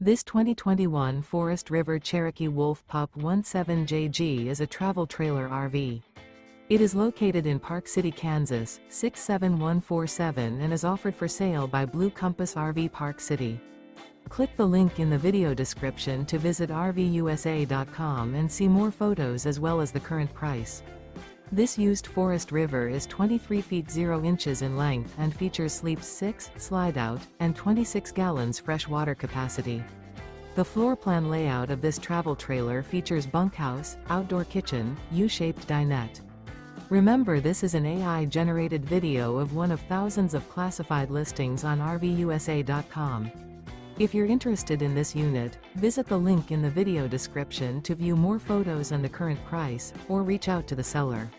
This 2021 Forest River Cherokee Wolf Pup 17JG is a travel trailer RV. It is located in Park City, Kansas, 67147 and is offered for sale by Blue Compass RV Park City. Click the link in the video description to visit RVUSA.com and see more photos as well as the current price. This used Forest River is 23 feet 0 inches in length and features sleeps 6, Slideout, and 26 gallons fresh water capacity. The floor plan layout of this travel trailer features bunkhouse, outdoor kitchen, U-shaped dinette. Remember, this is an AI-generated video of one of thousands of classified listings on RVUSA.com. If you're interested in this unit, visit the link in the video description to view more photos and the current price, or reach out to the seller.